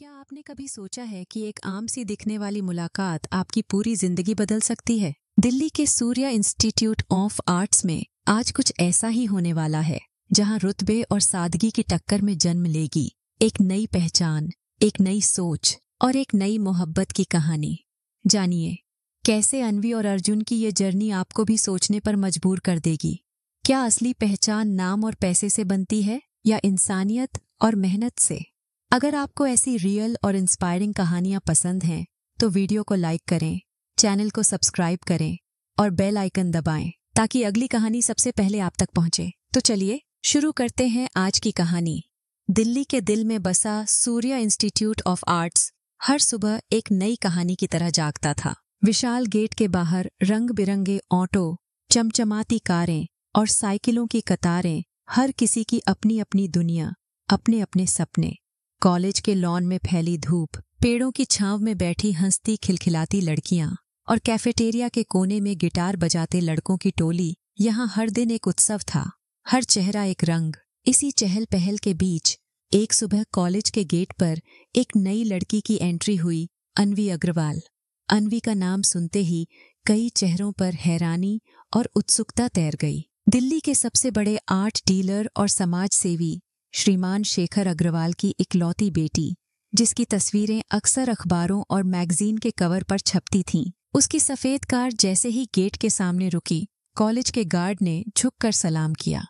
क्या आपने कभी सोचा है कि एक आम सी दिखने वाली मुलाकात आपकी पूरी जिंदगी बदल सकती है? दिल्ली के सूर्या इंस्टीट्यूट ऑफ आर्ट्स में आज कुछ ऐसा ही होने वाला है, जहां रुतबे और सादगी की टक्कर में जन्म लेगी एक नई पहचान, एक नई सोच और एक नई मोहब्बत की कहानी। जानिए कैसे अनवी और अर्जुन की ये जर्नी आपको भी सोचने पर मजबूर कर देगी। क्या असली पहचान नाम और पैसे से बनती है या इंसानियत और मेहनत से? अगर आपको ऐसी रियल और इंस्पायरिंग कहानियां पसंद हैं तो वीडियो को लाइक करें, चैनल को सब्सक्राइब करें और बेल आइकन दबाएं ताकि अगली कहानी सबसे पहले आप तक पहुंचे। तो चलिए शुरू करते हैं आज की कहानी। दिल्ली के दिल में बसा सूर्या इंस्टीट्यूट ऑफ आर्ट्स हर सुबह एक नई कहानी की तरह जागता था। विशाल गेट के बाहर रंग बिरंगे ऑटो, चमचमाती कारें और साइकिलों की कतारें, हर किसी की अपनी अपनी दुनिया, अपने अपने सपने। कॉलेज के लॉन में फैली धूप, पेड़ों की छांव में बैठी हंसती खिलखिलाती लड़कियां और कैफेटेरिया के कोने में गिटार बजाते लड़कों की टोली, यहाँ हर दिन एक उत्सव था, हर चेहरा एक रंग। इसी चहल पहल के बीच एक सुबह कॉलेज के गेट पर एक नई लड़की की एंट्री हुई, अनवी अग्रवाल। अनवी का नाम सुनते ही कई चेहरों पर हैरानी और उत्सुकता तैर गई। दिल्ली के सबसे बड़े आर्ट डीलर और समाज सेवी श्रीमान शेखर अग्रवाल की इकलौती बेटी, जिसकी तस्वीरें अक्सर अखबारों और मैगजीन के कवर पर छपती थीं। उसकी सफेद कार जैसे ही गेट के सामने रुकी, कॉलेज के गार्ड ने झुककर सलाम किया।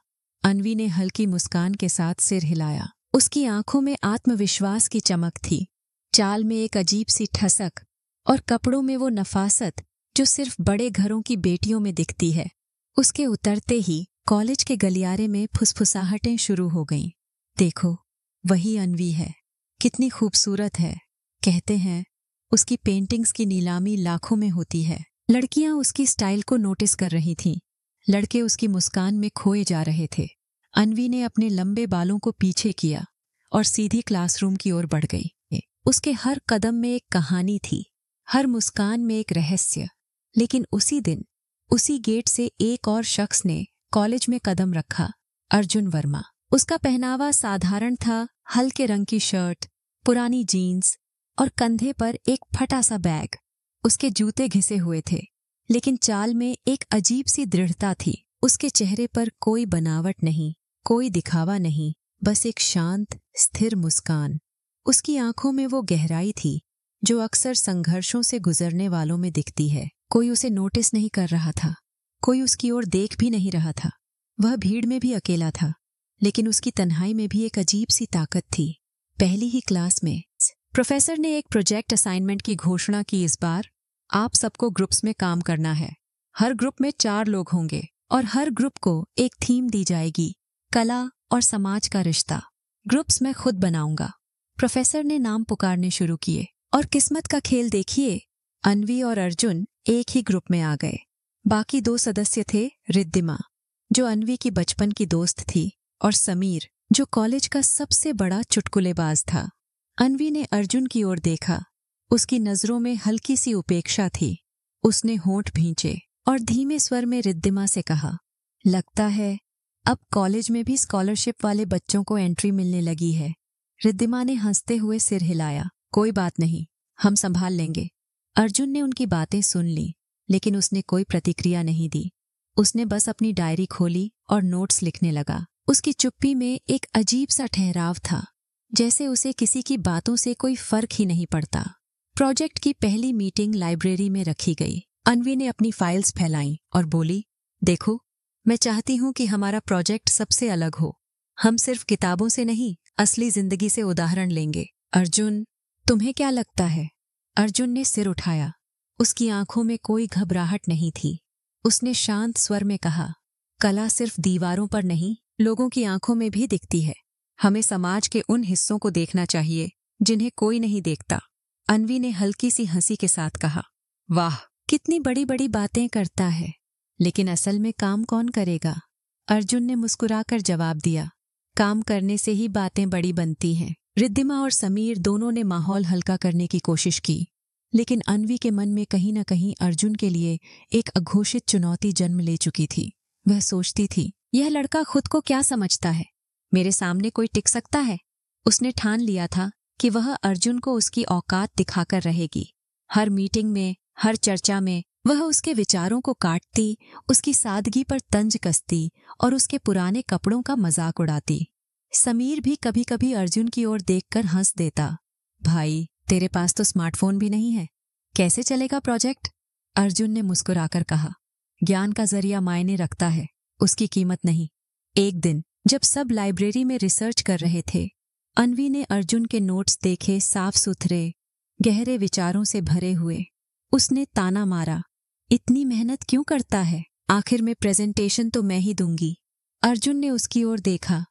अनवी ने हल्की मुस्कान के साथ सिर हिलाया। उसकी आंखों में आत्मविश्वास की चमक थी, चाल में एक अजीब सी ठसक और कपड़ों में वो नफासत जो सिर्फ बड़े घरों की बेटियों में दिखती है। उसके उतरते ही कॉलेज के गलियारे में फुसफुसाहटें शुरू हो गईं। देखो, वही अनवी है, कितनी खूबसूरत है। कहते हैं उसकी पेंटिंग्स की नीलामी लाखों में होती है। लड़कियां उसकी स्टाइल को नोटिस कर रही थीं, लड़के उसकी मुस्कान में खोए जा रहे थे। अनवी ने अपने लंबे बालों को पीछे किया और सीधी क्लासरूम की ओर बढ़ गई। उसके हर कदम में एक कहानी थी, हर मुस्कान में एक रहस्य। लेकिन उसी दिन उसी गेट से एक और शख्स ने कॉलेज में कदम रखा, अर्जुन वर्मा। उसका पहनावा साधारण था, हल्के रंग की शर्ट, पुरानी जीन्स और कंधे पर एक फटा सा बैग। उसके जूते घिसे हुए थे, लेकिन चाल में एक अजीब सी दृढ़ता थी। उसके चेहरे पर कोई बनावट नहीं, कोई दिखावा नहीं, बस एक शांत, स्थिर मुस्कान। उसकी आंखों में वो गहराई थी जो अक्सर संघर्षों से गुजरने वालों में दिखती है। कोई उसे नोटिस नहीं कर रहा था, कोई उसकी ओर देख भी नहीं रहा था। वह भीड़ में भी अकेला था, लेकिन उसकी तन्हाई में भी एक अजीब सी ताकत थी। पहली ही क्लास में प्रोफेसर ने एक प्रोजेक्ट असाइनमेंट की घोषणा की। इस बार आप सबको ग्रुप्स में काम करना है। हर ग्रुप में 4 लोग होंगे और हर ग्रुप को एक थीम दी जाएगी, कला और समाज का रिश्ता। ग्रुप्स मैं खुद बनाऊंगा। प्रोफेसर ने नाम पुकारने शुरू किए और किस्मत का खेल देखिए, अनवी और अर्जुन एक ही ग्रुप में आ गए। बाकी 2 सदस्य थे, रिद्धिमा जो अनवी की बचपन की दोस्त थी और समीर जो कॉलेज का सबसे बड़ा चुटकुलेबाज था। अनवी ने अर्जुन की ओर देखा, उसकी नजरों में हल्की सी उपेक्षा थी। उसने होंठ भींचे और धीमे स्वर में रिद्धिमा से कहा, लगता है अब कॉलेज में भी स्कॉलरशिप वाले बच्चों को एंट्री मिलने लगी है। रिद्धिमा ने हंसते हुए सिर हिलाया, कोई बात नहीं, हम संभाल लेंगे। अर्जुन ने उनकी बातें सुन ली, लेकिन उसने कोई प्रतिक्रिया नहीं दी। उसने बस अपनी डायरी खोली और नोट्स लिखने लगा। उसकी चुप्पी में एक अजीब सा ठहराव था, जैसे उसे किसी की बातों से कोई फर्क ही नहीं पड़ता। प्रोजेक्ट की पहली मीटिंग लाइब्रेरी में रखी गई। अनवी ने अपनी फाइल्स फैलाईं और बोली, देखो, मैं चाहती हूं कि हमारा प्रोजेक्ट सबसे अलग हो। हम सिर्फ किताबों से नहीं, असली जिंदगी से उदाहरण लेंगे। अर्जुन, तुम्हें क्या लगता है? अर्जुन ने सिर उठाया। उसकी आंखों में कोई घबराहट नहीं थी। उसने शांत स्वर में कहा, कला सिर्फ दीवारों पर नहीं, लोगों की आंखों में भी दिखती है। हमें समाज के उन हिस्सों को देखना चाहिए जिन्हें कोई नहीं देखता। अनवी ने हल्की सी हंसी के साथ कहा, वाह, कितनी बड़ी बड़ी बातें करता है, लेकिन असल में काम कौन करेगा? अर्जुन ने मुस्कुराकर जवाब दिया, काम करने से ही बातें बड़ी बनती हैं। रिद्धिमा और समीर दोनों ने माहौल हल्का करने की कोशिश की, लेकिन अनवी के मन में कहीं न कहीं अर्जुन के लिए एक अघोषित चुनौती जन्म ले चुकी थी। वह सोचती थी, यह लड़का खुद को क्या समझता है? मेरे सामने कोई टिक सकता है? उसने ठान लिया था कि वह अर्जुन को उसकी औकात दिखाकर रहेगी। हर मीटिंग में, हर चर्चा में वह उसके विचारों को काटती, उसकी सादगी पर तंज कसती और उसके पुराने कपड़ों का मजाक उड़ाती। समीर भी कभी कभी अर्जुन की ओर देखकर हंस देता। भाई, तेरे पास तो स्मार्टफोन भी नहीं है, कैसे चलेगा प्रोजेक्ट? अर्जुन ने मुस्कुराकर कहा। ज्ञान का जरिया मायने रखता है, उसकी कीमत नहीं। एक दिन जब सब लाइब्रेरी में रिसर्च कर रहे थे, अन्वी ने अर्जुन के नोट्स देखे, साफ सुथरे, गहरे विचारों से भरे हुए। उसने ताना मारा, इतनी मेहनत क्यों करता है? आखिर में प्रेजेंटेशन तो मैं ही दूंगी। अर्जुन ने उसकी ओर देखा।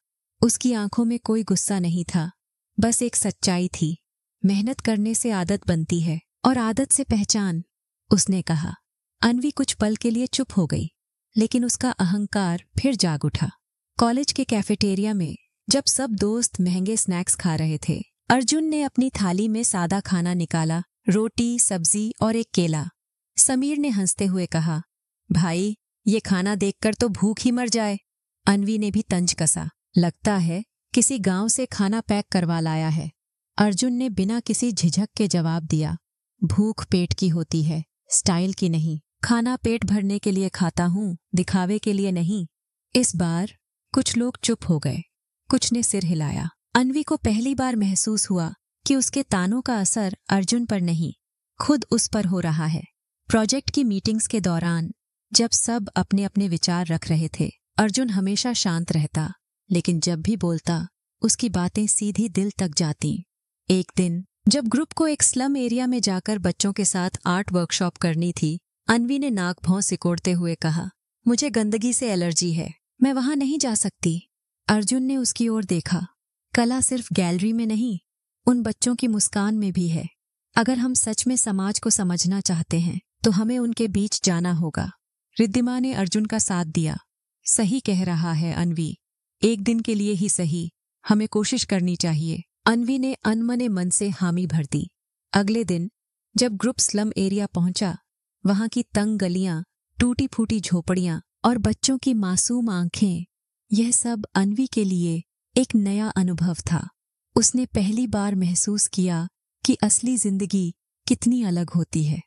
उसकी आंखों में कोई गुस्सा नहीं था, बस एक सच्चाई थी। मेहनत करने से आदत बनती है और आदत से पहचान, उसने कहा। अन्वी कुछ पल के लिए चुप हो गई, लेकिन उसका अहंकार फिर जाग उठा। कॉलेज के कैफेटेरिया में जब सब दोस्त महंगे स्नैक्स खा रहे थे, अर्जुन ने अपनी थाली में सादा खाना निकाला, रोटी, सब्जी और एक केला। समीर ने हंसते हुए कहा, भाई, ये खाना देखकर तो भूख ही मर जाए। अन्वी ने भी तंज कसा, लगता है किसी गांव से खाना पैक करवा लाया है। अर्जुन ने बिना किसी झिझक के जवाब दिया, भूख पेट की होती है, स्टाइल की नहीं। खाना पेट भरने के लिए खाता हूं, दिखावे के लिए नहीं। इस बार कुछ लोग चुप हो गए, कुछ ने सिर हिलाया। अन्वी को पहली बार महसूस हुआ कि उसके तानों का असर अर्जुन पर नहीं, खुद उस पर हो रहा है। प्रोजेक्ट की मीटिंग्स के दौरान जब सब अपने अपने विचार रख रहे थे, अर्जुन हमेशा शांत रहता, लेकिन जब भी बोलता, उसकी बातें सीधी दिल तक जाती। एक दिन जब ग्रुप को एक स्लम एरिया में जाकर बच्चों के साथ आर्ट वर्कशॉप करनी थी, अन्वी ने नाक भौं सिकोड़ते हुए कहा, मुझे गंदगी से एलर्जी है, मैं वहां नहीं जा सकती। अर्जुन ने उसकी ओर देखा। कला सिर्फ गैलरी में नहीं, उन बच्चों की मुस्कान में भी है। अगर हम सच में समाज को समझना चाहते हैं तो हमें उनके बीच जाना होगा। रिद्धिमा ने अर्जुन का साथ दिया। सही कह रहा है अन्वी, एक दिन के लिए ही सही, हमें कोशिश करनी चाहिए। अन्वी ने अनमने मन से हामी भर दी। अगले दिन जब ग्रुप स्लम एरिया पहुंचा, वहां की तंग गलियां, टूटी फूटी झोपड़ियां और बच्चों की मासूम आंखें, यह सब अन्वी के लिए एक नया अनुभव था। उसने पहली बार महसूस किया कि असली जिंदगी कितनी अलग होती है।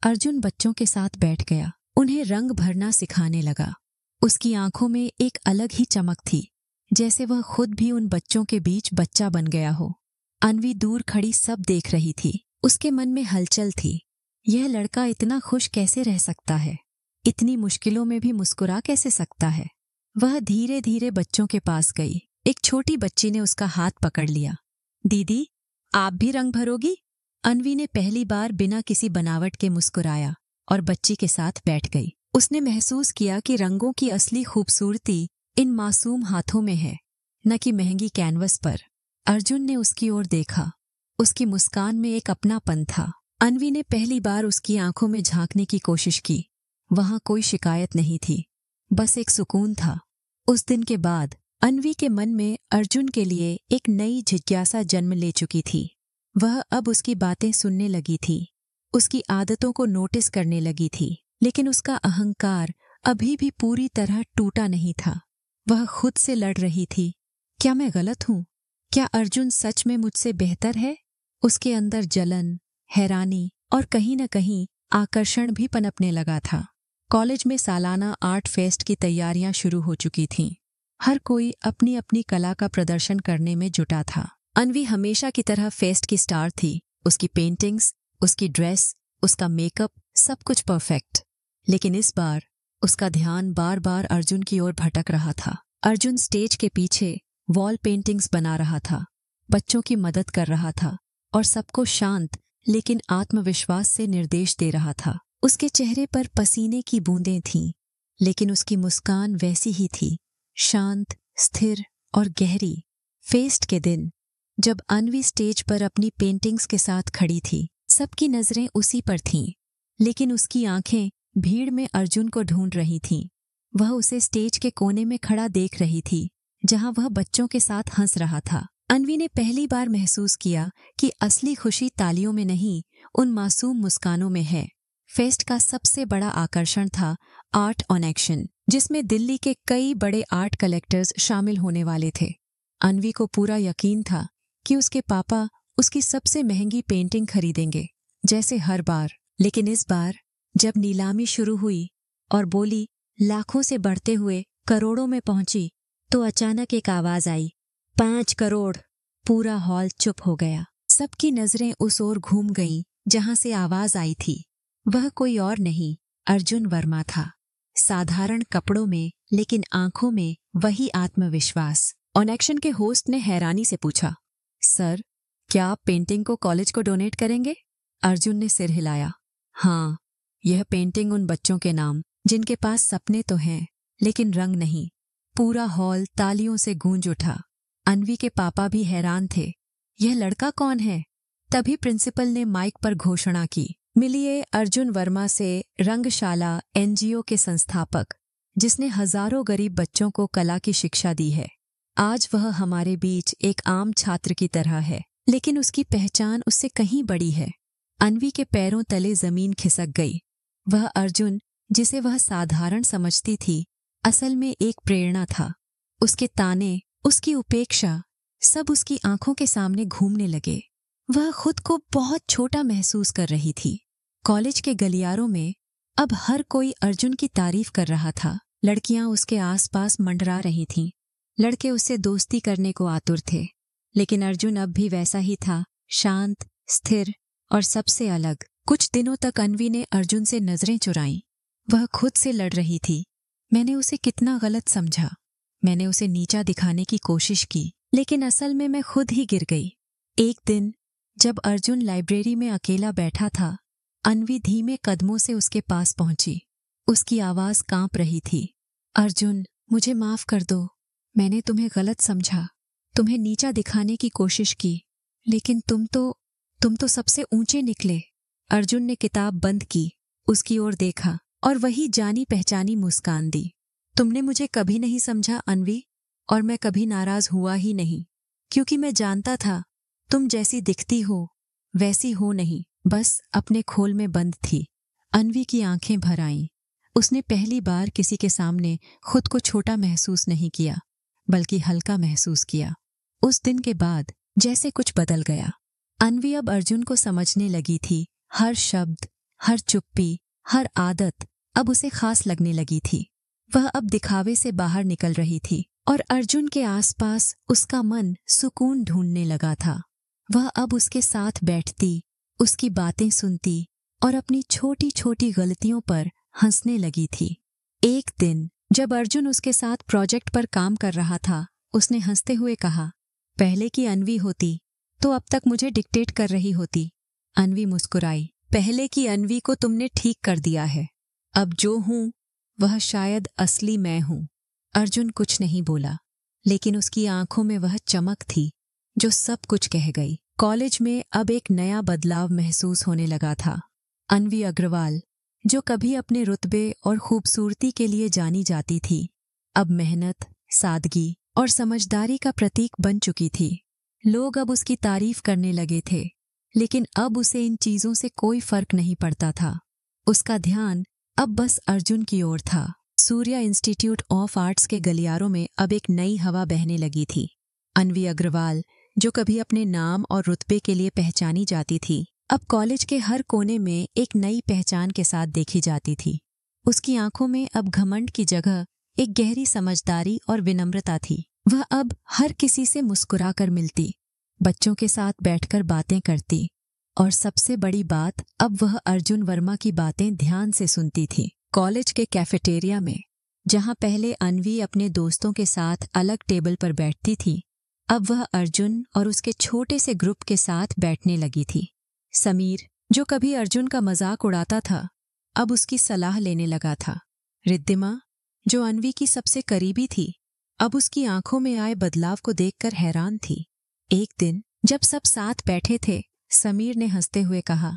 अर्जुन बच्चों के साथ बैठ गया, उन्हें रंग भरना सिखाने लगा। उसकी आंखों में एक अलग ही चमक थी, जैसे वह खुद भी उन बच्चों के बीच बच्चा बन गया हो। अन्वी दूर खड़ी सब देख रही थी, उसके मन में हलचल थी। यह लड़का इतना खुश कैसे रह सकता है, इतनी मुश्किलों में भी मुस्कुरा कैसे सकता है। वह धीरे धीरे बच्चों के पास गई। एक छोटी बच्ची ने उसका हाथ पकड़ लिया। दीदी, आप भी रंग भरोगी? अन्वी ने पहली बार बिना किसी बनावट के मुस्कुराया और बच्ची के साथ बैठ गई। उसने महसूस किया कि रंगों की असली खूबसूरती इन मासूम हाथों में है, न कि महंगी कैनवस पर। अर्जुन ने उसकी ओर देखा। उसकी मुस्कान में एक अपनापन था। अन्वी ने पहली बार उसकी आंखों में झांकने की कोशिश की। वहां कोई शिकायत नहीं थी, बस एक सुकून था। उस दिन के बाद अन्वी के मन में अर्जुन के लिए एक नई जिज्ञासा जन्म ले चुकी थी। वह अब उसकी बातें सुनने लगी थी, उसकी आदतों को नोटिस करने लगी थी, लेकिन उसका अहंकार अभी भी पूरी तरह टूटा नहीं था। वह खुद से लड़ रही थी, क्या मैं गलत हूं? क्या अर्जुन सच में मुझसे बेहतर है? उसके अंदर जलन, हैरानी और कहीं न कहीं आकर्षण भी पनपने लगा था। कॉलेज में सालाना आर्ट फेस्ट की तैयारियां शुरू हो चुकी थीं। हर कोई अपनी अपनी कला का प्रदर्शन करने में जुटा था। अन्वी हमेशा की तरह फेस्ट की स्टार थी। उसकी पेंटिंग्स, उसकी ड्रेस, उसका मेकअप, सब कुछ परफेक्ट। लेकिन इस बार उसका ध्यान बार बार अर्जुन की ओर भटक रहा था। अर्जुन स्टेज के पीछे वॉल पेंटिंग्स बना रहा था, बच्चों की मदद कर रहा था और सबको शांत लेकिन आत्मविश्वास से निर्देश दे रहा था। उसके चेहरे पर पसीने की बूंदें थीं, लेकिन उसकी मुस्कान वैसी ही थी, शांत, स्थिर और गहरी। फेस्ट के दिन जब अन्वी स्टेज पर अपनी पेंटिंग्स के साथ खड़ी थी, सबकी नजरें उसी पर थीं, लेकिन उसकी आंखें भीड़ में अर्जुन को ढूंढ रही थीं। वह उसे स्टेज के कोने में खड़ा देख रही थी, जहां वह बच्चों के साथ हंस रहा था। अन्वी ने पहली बार महसूस किया कि असली खुशी तालियों में नहीं, उन मासूम मुस्कानों में है। फेस्ट का सबसे बड़ा आकर्षण था आर्ट ऑन एक्शन, जिसमें दिल्ली के कई बड़े आर्ट कलेक्टर्स शामिल होने वाले थे। अन्वी को पूरा यकीन था कि उसके पापा उसकी सबसे महंगी पेंटिंग खरीदेंगे, जैसे हर बार। लेकिन इस बार जब नीलामी शुरू हुई और बोली लाखों से बढ़ते हुए करोड़ों में पहुंची, तो अचानक एक आवाज आई, 5 करोड़। पूरा हॉल चुप हो गया। सबकी नजरें उस ओर घूम गईं जहां से आवाज आई थी। वह कोई और नहीं, अर्जुन वर्मा था। साधारण कपड़ों में, लेकिन आंखों में वही आत्मविश्वास। ऑन एक्शन के होस्ट ने हैरानी से पूछा, सर, क्या आप पेंटिंग को कॉलेज को डोनेट करेंगे? अर्जुन ने सिर हिलाया। हाँ, यह पेंटिंग उन बच्चों के नाम जिनके पास सपने तो हैं, लेकिन रंग नहीं। पूरा हॉल तालियों से गूंज उठा। अन्वी के पापा भी हैरान थे। यह लड़का कौन है? तभी प्रिंसिपल ने माइक पर घोषणा की, मिलिए अर्जुन वर्मा से, रंगशाला एनजीओ के संस्थापक, जिसने हजारों गरीब बच्चों को कला की शिक्षा दी है। आज वह हमारे बीच एक आम छात्र की तरह है, लेकिन उसकी पहचान उससे कहीं बड़ी है। अन्वी के पैरों तले जमीन खिसक गई। वह अर्जुन, जिसे वह साधारण समझती थी, असल में एक प्रेरणा था। उसके ताने, उसकी उपेक्षा, सब उसकी आंखों के सामने घूमने लगे। वह खुद को बहुत छोटा महसूस कर रही थी। कॉलेज के गलियारों में अब हर कोई अर्जुन की तारीफ कर रहा था। लड़कियां उसके आसपास मंडरा रही थीं। लड़के उससे दोस्ती करने को आतुर थे, लेकिन अर्जुन अब भी वैसा ही था, शांत, स्थिर और सबसे अलग। कुछ दिनों तक अन्वी ने अर्जुन से नजरें चुराईं। वह खुद से लड़ रही थी। मैंने उसे कितना गलत समझा। मैंने उसे नीचा दिखाने की कोशिश की, लेकिन असल में मैं खुद ही गिर गई। एक दिन जब अर्जुन लाइब्रेरी में अकेला बैठा था, अन्वी धीमे कदमों से उसके पास पहुंची। उसकी आवाज कांप रही थी। अर्जुन, मुझे माफ कर दो। मैंने तुम्हें गलत समझा, तुम्हें नीचा दिखाने की कोशिश की, लेकिन तुम तो सबसे ऊंचे निकले। अर्जुन ने किताब बंद की, उसकी ओर देखा और वही जानी पहचानी मुस्कान दी। तुमने मुझे कभी नहीं समझा अन्वी, और मैं कभी नाराज हुआ ही नहीं, क्योंकि मैं जानता था तुम जैसी दिखती हो वैसी हो नहीं, बस अपने खोल में बंद थी। अन्वी की आंखें भर आईं। उसने पहली बार किसी के सामने खुद को छोटा महसूस नहीं किया, बल्कि हल्का महसूस किया। उस दिन के बाद जैसे कुछ बदल गया। अन्वी अब अर्जुन को समझने लगी थी। हर शब्द, हर चुप्पी, हर आदत अब उसे खास लगने लगी थी। वह अब दिखावे से बाहर निकल रही थी और अर्जुन के आसपास उसका मन सुकून ढूंढने लगा था। वह अब उसके साथ बैठती, उसकी बातें सुनती और अपनी छोटी छोटी गलतियों पर हंसने लगी थी। एक दिन जब अर्जुन उसके साथ प्रोजेक्ट पर काम कर रहा था, उसने हंसते हुए कहा, पहले की अन्वी होती तो अब तक मुझे डिक्टेट कर रही होती। अन्वी मुस्कुराई। पहले की अन्वी को तुमने ठीक कर दिया है। अब जो हूं वह शायद असली मैं हूं। अर्जुन कुछ नहीं बोला, लेकिन उसकी आंखों में वह चमक थी जो सब कुछ कह गई। कॉलेज में अब एक नया बदलाव महसूस होने लगा था। अन्वी अग्रवाल, जो कभी अपने रुतबे और खूबसूरती के लिए जानी जाती थी, अब मेहनत, सादगी और समझदारी का प्रतीक बन चुकी थी। लोग अब उसकी तारीफ करने लगे थे, लेकिन अब उसे इन चीजों से कोई फर्क नहीं पड़ता था। उसका ध्यान अब बस अर्जुन की ओर था। सूर्या इंस्टीट्यूट ऑफ आर्ट्स के गलियारों में अब एक नई हवा बहने लगी थी। अन्वी अग्रवाल, जो कभी अपने नाम और रुतबे के लिए पहचानी जाती थी, अब कॉलेज के हर कोने में एक नई पहचान के साथ देखी जाती थी। उसकी आंखों में अब घमंड की जगह एक गहरी समझदारी और विनम्रता थी। वह अब हर किसी से मुस्कुराकर मिलती, बच्चों के साथ बैठकर बातें करती और सबसे बड़ी बात, अब वह अर्जुन वर्मा की बातें ध्यान से सुनती थी। कॉलेज के कैफेटेरिया में, जहां पहले अन्वी अपने दोस्तों के साथ अलग टेबल पर बैठती थी, अब वह अर्जुन और उसके छोटे से ग्रुप के साथ बैठने लगी थी। समीर, जो कभी अर्जुन का मजाक उड़ाता था, अब उसकी सलाह लेने लगा था। रिद्धिमा, जो अन्वी की सबसे करीबी थी, अब उसकी आंखों में आए बदलाव को देखकर हैरान थी। एक दिन जब सब साथ बैठे थे, समीर ने हंसते हुए कहा,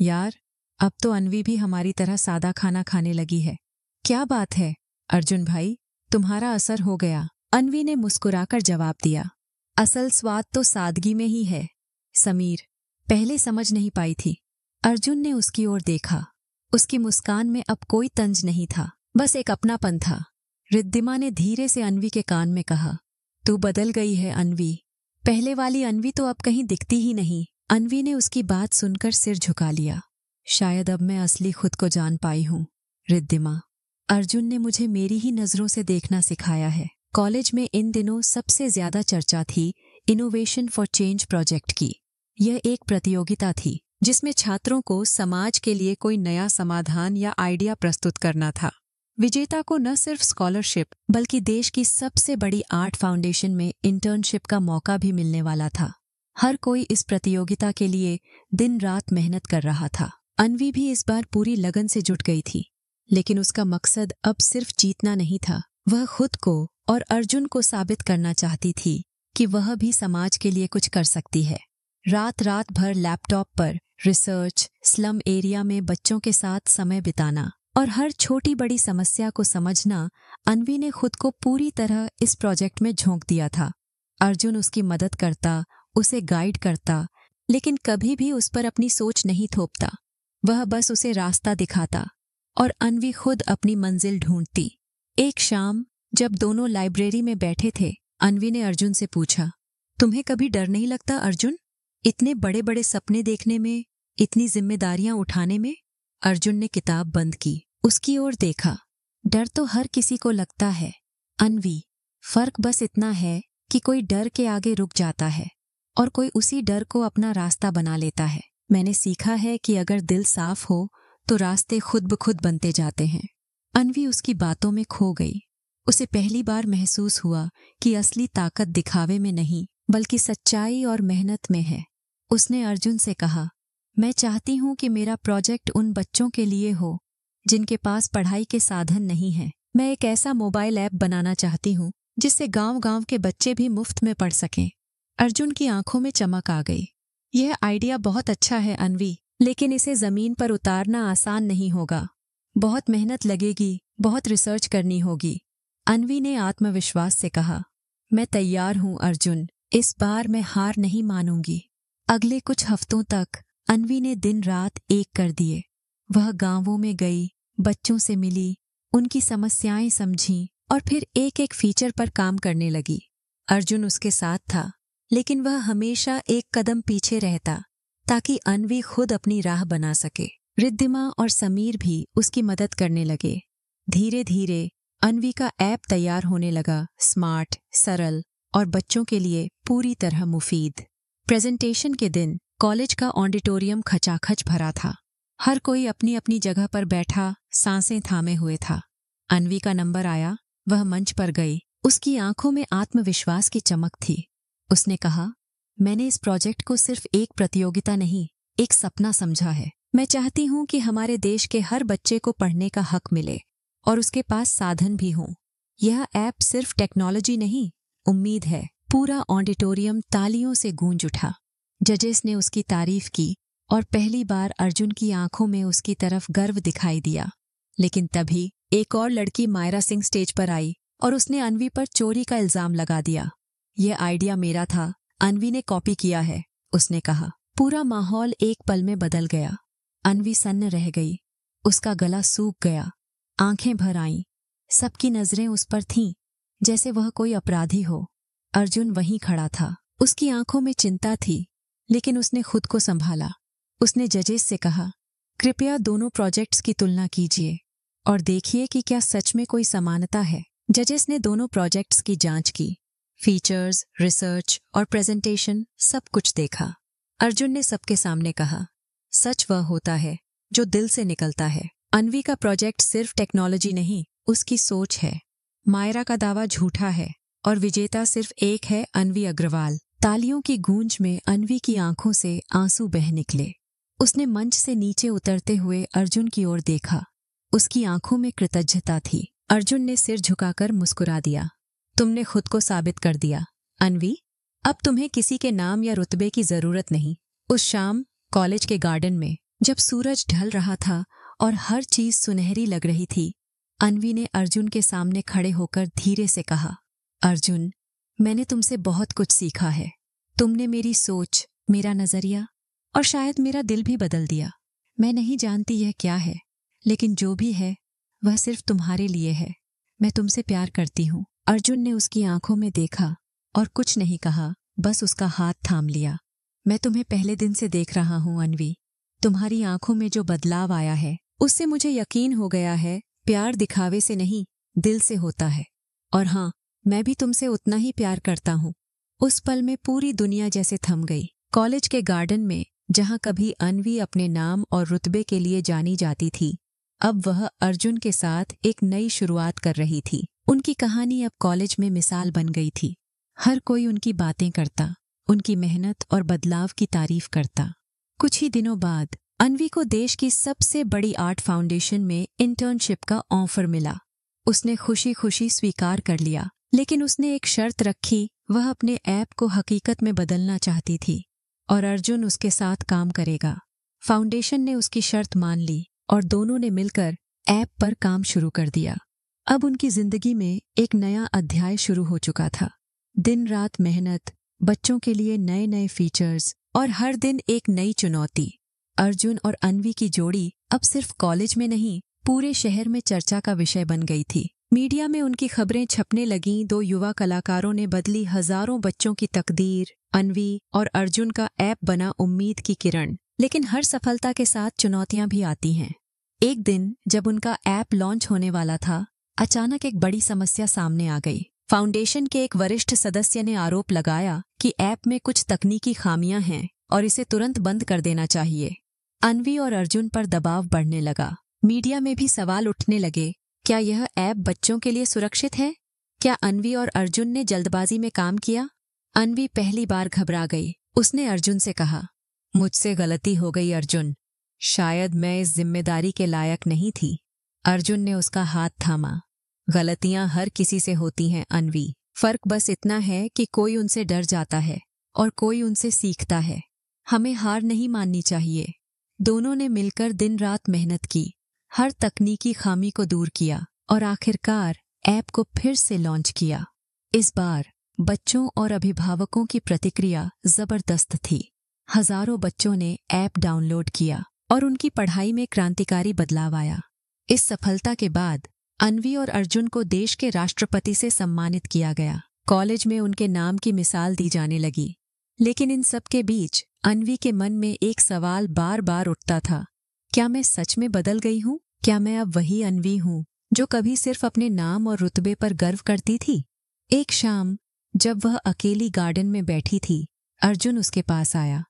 यार, अब तो अन्वी भी हमारी तरह सादा खाना खाने लगी है। क्या बात है अर्जुन भाई, तुम्हारा असर हो गया। अन्वी ने मुस्कुराकर जवाब दिया, असल स्वाद तो सादगी में ही है। समीर पहले समझ नहीं पाई थी। अर्जुन ने उसकी ओर देखा। उसकी मुस्कान में अब कोई तंज नहीं था, बस एक अपनापन था। रिद्धिमा ने धीरे से अन्वी के कान में कहा, तू बदल गई है अन्वी, पहले वाली अन्वी तो अब कहीं दिखती ही नहीं। अन्वी ने उसकी बात सुनकर सिर झुका लिया। शायद अब मैं असली खुद को जान पाई हूँ। रिद्धिमा, अर्जुन ने मुझे मेरी ही नजरों से देखना सिखाया है। कॉलेज में इन दिनों सबसे ज्यादा चर्चा थी इनोवेशन फॉर चेंज प्रोजेक्ट की। यह एक प्रतियोगिता थी जिसमें छात्रों को समाज के लिए कोई नया समाधान या आइडिया प्रस्तुत करना था। विजेता को न सिर्फ स्कॉलरशिप बल्कि देश की सबसे बड़ी आर्ट फाउंडेशन में इंटर्नशिप का मौका भी मिलने वाला था। हर कोई इस प्रतियोगिता के लिए दिन रात मेहनत कर रहा था। अन्वी भी इस बार पूरी लगन से जुट गई थी, लेकिन उसका मकसद अब सिर्फ जीतना नहीं था। वह खुद को और अर्जुन को साबित करना चाहती थी कि वह भी समाज के लिए कुछ कर सकती है। रात रात भर लैपटॉप पर रिसर्च, स्लम एरिया में बच्चों के साथ समय बिताना और हर छोटी बड़ी समस्या को समझना, अन्वी ने खुद को पूरी तरह इस प्रोजेक्ट में झोंक दिया था। अर्जुन उसकी मदद करता, उसे गाइड करता, लेकिन कभी भी उस पर अपनी सोच नहीं थोपता। वह बस उसे रास्ता दिखाता और अन्वी खुद अपनी मंजिल ढूंढती। एक शाम जब दोनों लाइब्रेरी में बैठे थे, अन्वी ने अर्जुन से पूछा, तुम्हें कभी डर नहीं लगता अर्जुन, इतने बड़े बड़े सपने देखने में, इतनी जिम्मेदारियां उठाने में? अर्जुन ने किताब बंद की, उसकी ओर देखा। डर तो हर किसी को लगता है अन्वी, फर्क बस इतना है कि कोई डर के आगे रुक जाता है और कोई उसी डर को अपना रास्ता बना लेता है। मैंने सीखा है कि अगर दिल साफ हो तो रास्ते खुद ब खुद बनते जाते हैं। अन्वी उसकी बातों में खो गई। उसे पहली बार महसूस हुआ कि असली ताकत दिखावे में नहीं बल्कि सच्चाई और मेहनत में है। उसने अर्जुन से कहा, मैं चाहती हूं कि मेरा प्रोजेक्ट उन बच्चों के लिए हो जिनके पास पढ़ाई के साधन नहीं हैं। मैं एक ऐसा मोबाइल ऐप बनाना चाहती हूं जिससे गांव-गांव के बच्चे भी मुफ्त में पढ़ सकें। अर्जुन की आंखों में चमक आ गई। यह आइडिया बहुत अच्छा है अन्वी, लेकिन इसे जमीन पर उतारना आसान नहीं होगा। बहुत मेहनत लगेगी, बहुत रिसर्च करनी होगी। अन्वी ने आत्मविश्वास से कहा, मैं तैयार हूं अर्जुन, इस बार मैं हार नहीं मानूंगी। अगले कुछ हफ्तों तक अन्वी ने दिन रात एक कर दिए। वह गांवों में गई, बच्चों से मिली, उनकी समस्याएं समझी और फिर एक एक फीचर पर काम करने लगी। अर्जुन उसके साथ था, लेकिन वह हमेशा एक कदम पीछे रहता ताकि अन्वी खुद अपनी राह बना सके। रिद्धिमा और समीर भी उसकी मदद करने लगे। धीरे धीरे अन्वी का ऐप तैयार होने लगा, स्मार्ट, सरल और बच्चों के लिए पूरी तरह मुफीद। प्रेजेंटेशन के दिन कॉलेज का ऑडिटोरियम खचाखच भरा था। हर कोई अपनी अपनी जगह पर बैठा, सांसें थामे हुए था। अन्वी का नंबर आया, वह मंच पर गई। उसकी आंखों में आत्मविश्वास की चमक थी। उसने कहा, मैंने इस प्रोजेक्ट को सिर्फ एक प्रतियोगिता नहीं, एक सपना समझा है। मैं चाहती हूं कि हमारे देश के हर बच्चे को पढ़ने का हक मिले और उसके पास साधन भी हों। यह ऐप सिर्फ टेक्नोलॉजी नहीं, उम्मीद है। पूरा ऑडिटोरियम तालियों से गूंज उठा। जजेस ने उसकी तारीफ की और पहली बार अर्जुन की आंखों में उसकी तरफ गर्व दिखाई दिया। लेकिन तभी एक और लड़की मायरा सिंह स्टेज पर आई और उसने अन्वी पर चोरी का इल्जाम लगा दिया। यह आइडिया मेरा था, अन्वी ने कॉपी किया है, उसने कहा। पूरा माहौल एक पल में बदल गया। अन्वी सन्न रह गई, उसका गला सूख गया, आंखें भर आईं। सबकी नजरें उस पर थीं, जैसे वह कोई अपराधी हो। अर्जुन वहीं खड़ा था, उसकी आंखों में चिंता थी, लेकिन उसने खुद को संभाला। उसने जजेस से कहा, कृपया दोनों प्रोजेक्ट्स की तुलना कीजिए और देखिए कि क्या सच में कोई समानता है। जजेस ने दोनों प्रोजेक्ट्स की जांच की, फीचर्स, रिसर्च और प्रेजेंटेशन, सब कुछ देखा। अर्जुन ने सबके सामने कहा, सच वह होता है जो दिल से निकलता है। अन्वी का प्रोजेक्ट सिर्फ टेक्नोलॉजी नहीं, उसकी सोच है। मायरा का दावा झूठा है और विजेता सिर्फ एक है, अन्वी अग्रवाल। तालियों की गूंज में अन्वी की आंखों से आंसू बह निकले। उसने मंच से नीचे उतरते हुए अर्जुन की ओर देखा। उसकी आंखों में कृतज्ञता थी। अर्जुन ने सिर झुकाकर मुस्कुरा दिया, तुमने खुद को साबित कर दिया अन्वी, अब तुम्हें किसी के नाम या रुतबे की जरूरत नहीं। उस शाम कॉलेज के गार्डन में जब सूरज ढल रहा था और हर चीज सुनहरी लग रही थी, अन्वी ने अर्जुन के सामने खड़े होकर धीरे से कहा, अर्जुन, मैंने तुमसे बहुत कुछ सीखा है। तुमने मेरी सोच, मेरा नजरिया और शायद मेरा दिल भी बदल दिया। मैं नहीं जानती यह क्या है, लेकिन जो भी है वह सिर्फ तुम्हारे लिए है। मैं तुमसे प्यार करती हूँ। अर्जुन ने उसकी आंखों में देखा और कुछ नहीं कहा, बस उसका हाथ थाम लिया। मैं तुम्हें पहले दिन से देख रहा हूं अनवी। तुम्हारी आंखों में जो बदलाव आया है उससे मुझे यकीन हो गया है प्यार दिखावे से नहीं, दिल से होता है। और हाँ, मैं भी तुमसे उतना ही प्यार करता हूँ। उस पल में पूरी दुनिया जैसे थम गई। कॉलेज के गार्डन में जहाँ कभी अनवी अपने नाम और रुतबे के लिए जानी जाती थी, अब वह अर्जुन के साथ एक नई शुरुआत कर रही थी। उनकी कहानी अब कॉलेज में मिसाल बन गई थी। हर कोई उनकी बातें करता, उनकी मेहनत और बदलाव की तारीफ करता। कुछ ही दिनों बाद अनवी को देश की सबसे बड़ी आर्ट फाउंडेशन में इंटर्नशिप का ऑफर मिला। उसने खुशी खुशी स्वीकार कर लिया, लेकिन उसने एक शर्त रखी। वह अपने ऐप को हकीकत में बदलना चाहती थी और अर्जुन उसके साथ काम करेगा। फाउंडेशन ने उसकी शर्त मान ली और दोनों ने मिलकर ऐप पर काम शुरू कर दिया। अब उनकी जिंदगी में एक नया अध्याय शुरू हो चुका था। दिन रात मेहनत, बच्चों के लिए नए नए फीचर्स और हर दिन एक नई चुनौती। अर्जुन और अनवी की जोड़ी अब सिर्फ कॉलेज में नहीं, पूरे शहर में चर्चा का विषय बन गई थी। मीडिया में उनकी खबरें छपने लगीं। दो युवा कलाकारों ने बदली हजारों बच्चों की तकदीर। अनवी और अर्जुन का ऐप बना उम्मीद की किरण। लेकिन हर सफलता के साथ चुनौतियां भी आती हैं। एक दिन जब उनका ऐप लॉन्च होने वाला था, अचानक एक बड़ी समस्या सामने आ गई। फाउंडेशन के एक वरिष्ठ सदस्य ने आरोप लगाया कि ऐप में कुछ तकनीकी खामियां हैं और इसे तुरंत बंद कर देना चाहिए। अनवी और अर्जुन पर दबाव बढ़ने लगा। मीडिया में भी सवाल उठने लगे, क्या यह ऐप बच्चों के लिए सुरक्षित है? क्या अनवी और अर्जुन ने जल्दबाजी में काम किया? अनवी पहली बार घबरा गई। उसने अर्जुन से कहा, मुझसे गलती हो गई अर्जुन, शायद मैं इस जिम्मेदारी के लायक नहीं थी। अर्जुन ने उसका हाथ थामा। गलतियां हर किसी से होती हैं अनवी, फर्क बस इतना है कि कोई उनसे डर जाता है और कोई उनसे सीखता है। हमें हार नहीं माननी चाहिए। दोनों ने मिलकर दिन रात मेहनत की, हर तकनीकी खामी को दूर किया और आखिरकार ऐप को फिर से लॉन्च किया। इस बार बच्चों और अभिभावकों की प्रतिक्रिया जबरदस्त थी। हजारों बच्चों ने ऐप डाउनलोड किया और उनकी पढ़ाई में क्रांतिकारी बदलाव आया। इस सफलता के बाद अनवी और अर्जुन को देश के राष्ट्रपति से सम्मानित किया गया। कॉलेज में उनके नाम की मिसाल दी जाने लगी। लेकिन इन सब के बीच अनवी के मन में एक सवाल बार बार उठता था, क्या मैं सच में बदल गई हूँ? क्या मैं अब वही अनवी हूँ जो कभी सिर्फ अपने नाम और रुतबे पर गर्व करती थी? एक शाम जब वह अकेली गार्डन में बैठी थी, अर्जुन उसके पास आया।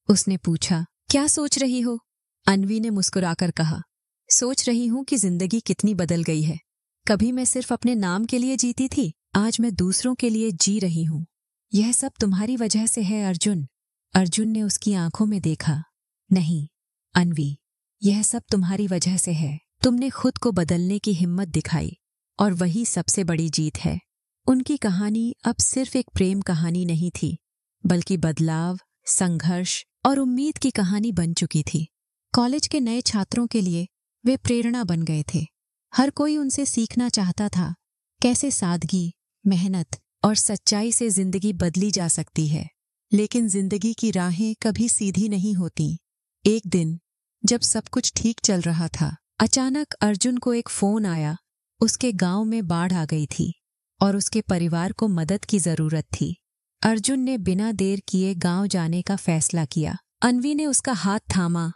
उसने पूछा, क्या सोच रही हो? अनवी ने मुस्कुराकर कहा, सोच रही हूँ कि जिंदगी कितनी बदल गई है। कभी मैं सिर्फ अपने नाम के लिए जीती थी, आज मैं दूसरों के लिए जी रही हूँ। यह सब तुम्हारी वजह से है अर्जुन। अर्जुन ने उसकी आंखों में देखा। नहीं अनवी, यह सब तुम्हारी वजह से है। तुमने खुद को बदलने की हिम्मत दिखाई और वही सबसे बड़ी जीत है। उनकी कहानी अब सिर्फ एक प्रेम कहानी नहीं थी, बल्कि बदलाव, संघर्ष और उम्मीद की कहानी बन चुकी थी। कॉलेज के नए छात्रों के लिए वे प्रेरणा बन गए थे। हर कोई उनसे सीखना चाहता था कैसे सादगी, मेहनत और सच्चाई से जिंदगी बदली जा सकती है। लेकिन जिंदगी की राहें कभी सीधी नहीं होती। एक दिन जब सब कुछ ठीक चल रहा था, अचानक अर्जुन को एक फोन आया। उसके गांव में बाढ़ आ गई थी और उसके परिवार को मदद की जरूरत थी। अर्जुन ने बिना देर किए गांव जाने का फैसला किया। अनवी ने उसका हाथ थामा।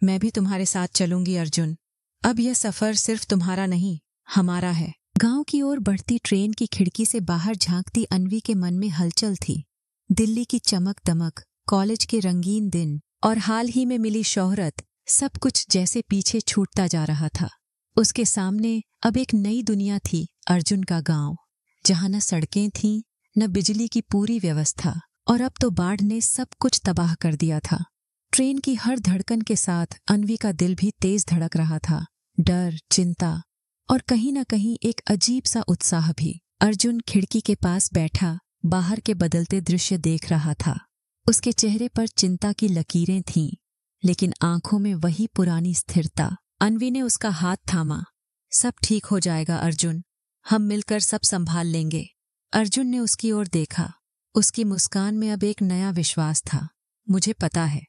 मैं भी तुम्हारे साथ चलूंगी अर्जुन। अब यह सफर सिर्फ तुम्हारा नहीं, हमारा है। गांव की ओर बढ़ती ट्रेन की खिड़की से बाहर झांकती अनवी के मन में हलचल थी। दिल्ली की चमक दमक, कॉलेज के रंगीन दिन और हाल ही में मिली शोहरत, सब कुछ जैसे पीछे छूटता जा रहा था। उसके सामने अब एक नई दुनिया थी, अर्जुन का गांव, जहां न सड़कें थीं, न बिजली की पूरी व्यवस्था, और अब तो बाढ़ ने सब कुछ तबाह कर दिया था। ट्रेन की हर धड़कन के साथ अनवी का दिल भी तेज धड़क रहा था। डर, चिंता और कहीं न कहीं एक अजीब सा उत्साह भी। अर्जुन खिड़की के पास बैठा बाहर के बदलते दृश्य देख रहा था। उसके चेहरे पर चिंता की लकीरें थीं, लेकिन आंखों में वही पुरानी स्थिरता। अनवी ने उसका हाथ थामा। सब ठीक हो जाएगा अर्जुन, हम मिलकर सब संभाल लेंगे। अर्जुन ने उसकी ओर देखा। उसकी मुस्कान में अब एक नया विश्वास था। मुझे पता है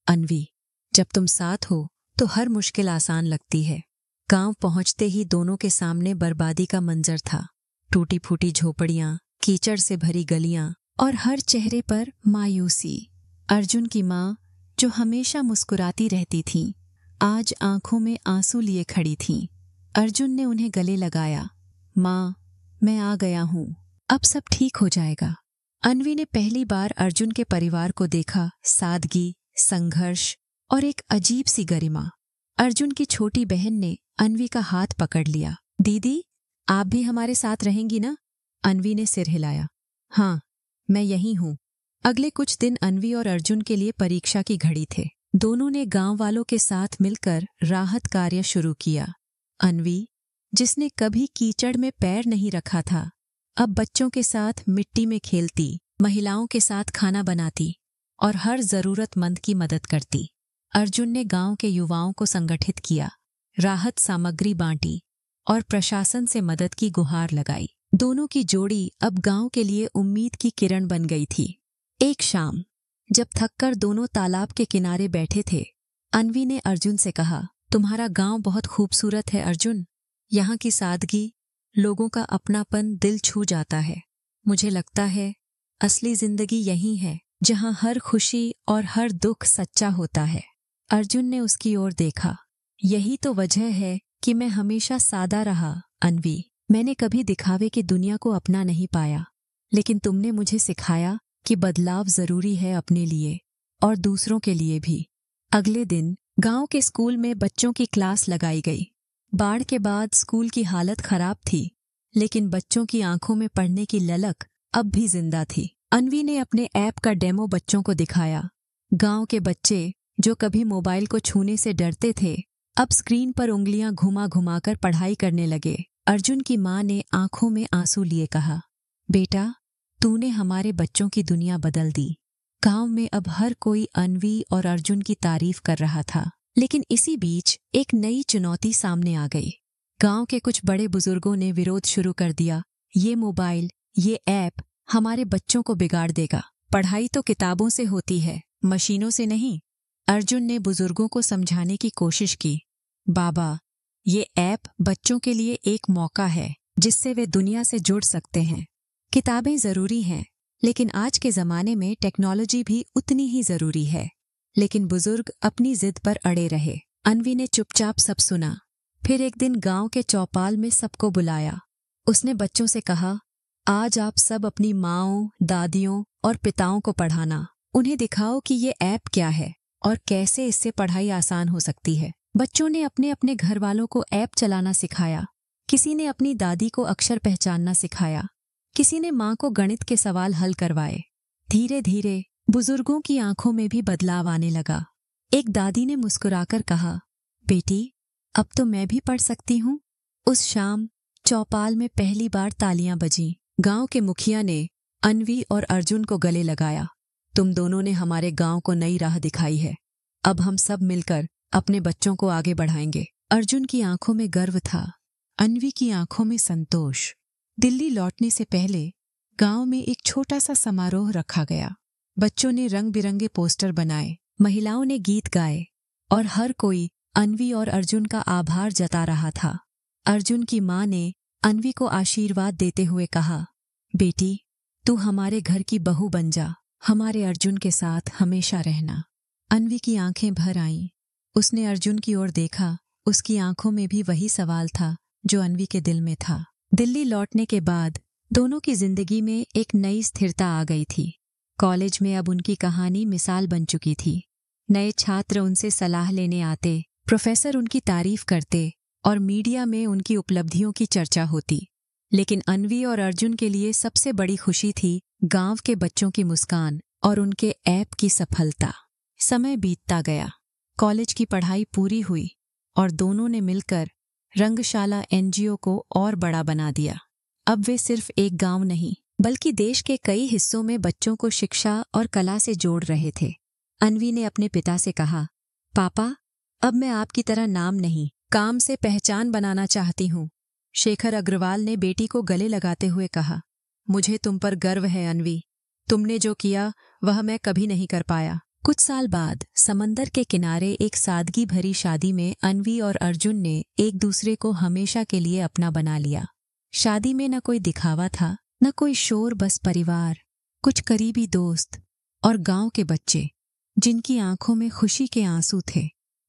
अनवी, जब तुम साथ हो तो हर मुश्किल आसान लगती है। गांव पहुंचते ही दोनों के सामने बर्बादी का मंजर था। टूटी फूटी झोपड़ियां, कीचड़ से भरी गलियां और हर चेहरे पर मायूसी। अर्जुन की माँ, जो हमेशा मुस्कुराती रहती थीं, आज आंखों में आंसू लिए खड़ी थीं। अर्जुन ने उन्हें गले लगाया। माँ, मैं आ गया हूँ, अब सब ठीक हो जाएगा। अन्वी ने पहली बार अर्जुन के परिवार को देखा, सादगी, संघर्ष और एक अजीब सी गरिमा। अर्जुन की छोटी बहन ने अन्वी का हाथ पकड़ लिया। दीदी, आप भी हमारे साथ रहेंगी ना? अन्वी ने सिर हिलाया। हाँ, मैं यहीं हूँ। अगले कुछ दिन अन्वी और अर्जुन के लिए परीक्षा की घड़ी थे। दोनों ने गांव वालों के साथ मिलकर राहत कार्य शुरू किया। अन्वी, जिसने कभी कीचड़ में पैर नहीं रखा था, अब बच्चों के साथ मिट्टी में खेलती, महिलाओं के साथ खाना बनाती और हर जरूरतमंद की मदद करती। अर्जुन ने गांव के युवाओं को संगठित किया, राहत सामग्री बांटी और प्रशासन से मदद की गुहार लगाई। दोनों की जोड़ी अब गांव के लिए उम्मीद की किरण बन गई थी। एक शाम, जब थककर दोनों तालाब के किनारे बैठे थे, अन्वी ने अर्जुन से कहा, तुम्हारा गांव बहुत खूबसूरत है अर्जुन। यहाँ की सादगी, लोगों का अपनापन दिल छू जाता है। मुझे लगता है असली जिंदगी यही है, जहाँ हर खुशी और हर दुख सच्चा होता है। अर्जुन ने उसकी ओर देखा। यही तो वजह है कि मैं हमेशा सादा रहा, अन्वी। मैंने कभी दिखावे की दुनिया को अपना नहीं पाया, लेकिन तुमने मुझे सिखाया कि बदलाव जरूरी है, अपने लिए और दूसरों के लिए भी। अगले दिन गांव के स्कूल में बच्चों की क्लास लगाई गई। बाढ़ के बाद स्कूल की हालत खराब थी, लेकिन बच्चों की आंखों में पढ़ने की ललक अब भी जिंदा थी। अन्वी ने अपने ऐप का डेमो बच्चों को दिखाया। गांव के बच्चे, जो कभी मोबाइल को छूने से डरते थे, अब स्क्रीन पर उंगलियां घुमा घुमाकर पढ़ाई करने लगे। अर्जुन की माँ ने आंखों में आंसू लिए कहा, बेटा, तूने हमारे बच्चों की दुनिया बदल दी। गांव में अब हर कोई अन्वी और अर्जुन की तारीफ कर रहा था। लेकिन इसी बीच एक नई चुनौती सामने आ गई। गांव के कुछ बड़े बुजुर्गों ने विरोध शुरू कर दिया। ये मोबाइल, ये ऐप हमारे बच्चों को बिगाड़ देगा। पढ़ाई तो किताबों से होती है, मशीनों से नहीं। अर्जुन ने बुजुर्गों को समझाने की कोशिश की। बाबा, ये ऐप बच्चों के लिए एक मौका है जिससे वे दुनिया से जुड़ सकते हैं। किताबें जरूरी हैं, लेकिन आज के जमाने में टेक्नोलॉजी भी उतनी ही जरूरी है। लेकिन बुजुर्ग अपनी जिद पर अड़े रहे। अन्वी ने चुपचाप सब सुना। फिर एक दिन गांव के चौपाल में सबको बुलाया। उसने बच्चों से कहा, आज आप सब अपनी माँओं, दादियों और पिताओं को पढ़ाना। उन्हें दिखाओ कि ये ऐप क्या है और कैसे इससे पढ़ाई आसान हो सकती है। बच्चों ने अपने अपने घर वालों को ऐप चलाना सिखाया। किसी ने अपनी दादी को अक्षर पहचानना सिखाया, किसी ने माँ को गणित के सवाल हल करवाए। धीरे धीरे बुजुर्गों की आंखों में भी बदलाव आने लगा। एक दादी ने मुस्कुराकर कहा, बेटी, अब तो मैं भी पढ़ सकती हूँ। उस शाम चौपाल में पहली बार तालियां बजीं। गांव के मुखिया ने अन्वी और अर्जुन को गले लगाया। तुम दोनों ने हमारे गांव को नई राह दिखाई है। अब हम सब मिलकर अपने बच्चों को आगे बढ़ाएंगे। अर्जुन की आंखों में गर्व था, अन्वी की आंखों में संतोष। दिल्ली लौटने से पहले गांव में एक छोटा सा समारोह रखा गया। बच्चों ने रंग बिरंगे पोस्टर बनाए, महिलाओं ने गीत गाए और हर कोई अन्वी और अर्जुन का आभार जता रहा था। अर्जुन की माँ ने अन्वी को आशीर्वाद देते हुए कहा, बेटी, तू हमारे घर की बहू बन जा, हमारे अर्जुन के साथ हमेशा रहना। अन्वी की आंखें भर आईं। उसने अर्जुन की ओर देखा। उसकी आंखों में भी वही सवाल था जो अन्वी के दिल में था। दिल्ली लौटने के बाद दोनों की जिंदगी में एक नई स्थिरता आ गई थी। कॉलेज में अब उनकी कहानी मिसाल बन चुकी थी। नए छात्र उनसे सलाह लेने आते, प्रोफेसर उनकी तारीफ करते और मीडिया में उनकी उपलब्धियों की चर्चा होती। लेकिन अन्वी और अर्जुन के लिए सबसे बड़ी खुशी थी गांव के बच्चों की मुस्कान और उनके ऐप की सफलता। समय बीतता गया, कॉलेज की पढ़ाई पूरी हुई और दोनों ने मिलकर रंगशाला एनजीओ को और बड़ा बना दिया। अब वे सिर्फ एक गांव नहीं, बल्कि देश के कई हिस्सों में बच्चों को शिक्षा और कला से जोड़ रहे थे। अन्वी ने अपने पिता से कहा, पापा, अब मैं आपकी तरह नाम नहीं, काम से पहचान बनाना चाहती हूँ। शेखर अग्रवाल ने बेटी को गले लगाते हुए कहा, मुझे तुम पर गर्व है अन्वी। तुमने जो किया वह मैं कभी नहीं कर पाया। कुछ साल बाद समंदर के किनारे एक सादगी भरी शादी में अन्वी और अर्जुन ने एक दूसरे को हमेशा के लिए अपना बना लिया। शादी में न कोई दिखावा था, न कोई शोर, बस परिवार। कुछ करीबी दोस्त और गांव के बच्चे जिनकी आंखों में खुशी के आंसू थे।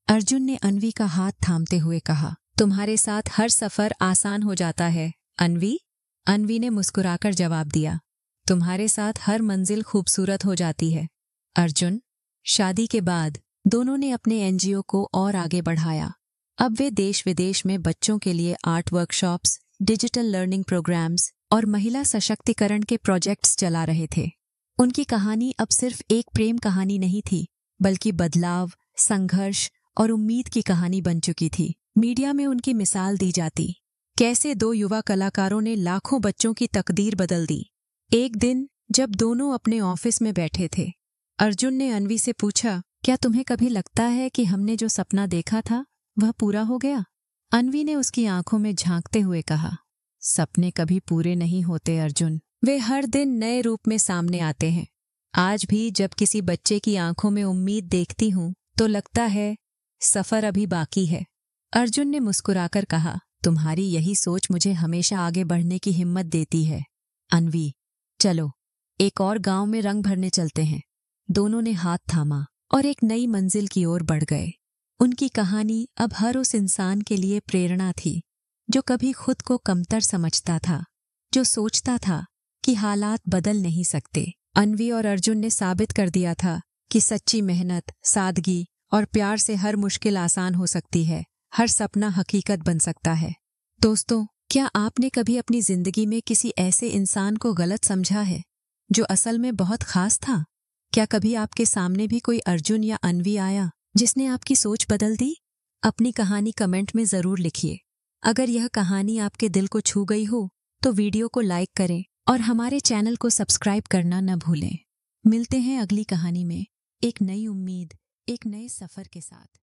अर्जुन ने अन्वी का हाथ थामते हुए कहा, तुम्हारे साथ हर सफर आसान हो जाता है अन्वी। अन्वी ने मुस्कुराकर जवाब दिया, तुम्हारे साथ हर मंजिल खूबसूरत हो जाती है अर्जुन। शादी के बाद दोनों ने अपने एनजीओ को और आगे बढ़ाया। अब वे देश विदेश में बच्चों के लिए art workshops, digital learning programmes और महिला सशक्तिकरण के प्रोजेक्ट्स चला रहे थे। उनकी कहानी अब सिर्फ एक प्रेम कहानी नहीं थी, बल्कि बदलाव, संघर्ष और उम्मीद की कहानी बन चुकी थी। मीडिया में उनकी मिसाल दी जाती, कैसे दो युवा कलाकारों ने लाखों बच्चों की तकदीर बदल दी। एक दिन जब दोनों अपने ऑफिस में बैठे थे, अर्जुन ने अन्वी से पूछा, क्या तुम्हें कभी लगता है कि हमने जो सपना देखा था वह पूरा हो गया? अन्वी ने उसकी आंखों में झांकते हुए कहा, सपने कभी पूरे नहीं होते अर्जुन, वे हर दिन नए रूप में सामने आते हैं। आज भी जब किसी बच्चे की आंखों में उम्मीद देखती हूं तो लगता है सफर अभी बाकी है। अर्जुन ने मुस्कुराकर कहा, तुम्हारी यही सोच मुझे हमेशा आगे बढ़ने की हिम्मत देती है अन्वी। चलो एक और गांव में रंग भरने चलते हैं। दोनों ने हाथ थामा और एक नई मंजिल की ओर बढ़ गए। उनकी कहानी अब हर उस इंसान के लिए प्रेरणा थी जो कभी खुद को कमतर समझता था, जो सोचता था कि हालात बदल नहीं सकते। अन्वी और अर्जुन ने साबित कर दिया था कि सच्ची मेहनत, सादगी और प्यार से हर मुश्किल आसान हो सकती है, हर सपना हकीकत बन सकता है। दोस्तों, क्या आपने कभी अपनी जिंदगी में किसी ऐसे इंसान को गलत समझा है जो असल में बहुत खास था? क्या कभी आपके सामने भी कोई अर्जुन या अन्वी आया जिसने आपकी सोच बदल दी? अपनी कहानी कमेंट में जरूर लिखिए। अगर यह कहानी आपके दिल को छू गई हो तो वीडियो को लाइक करें और हमारे चैनल को सब्सक्राइब करना न भूलें। मिलते हैं अगली कहानी में, एक नई उम्मीद, एक नए सफर के साथ।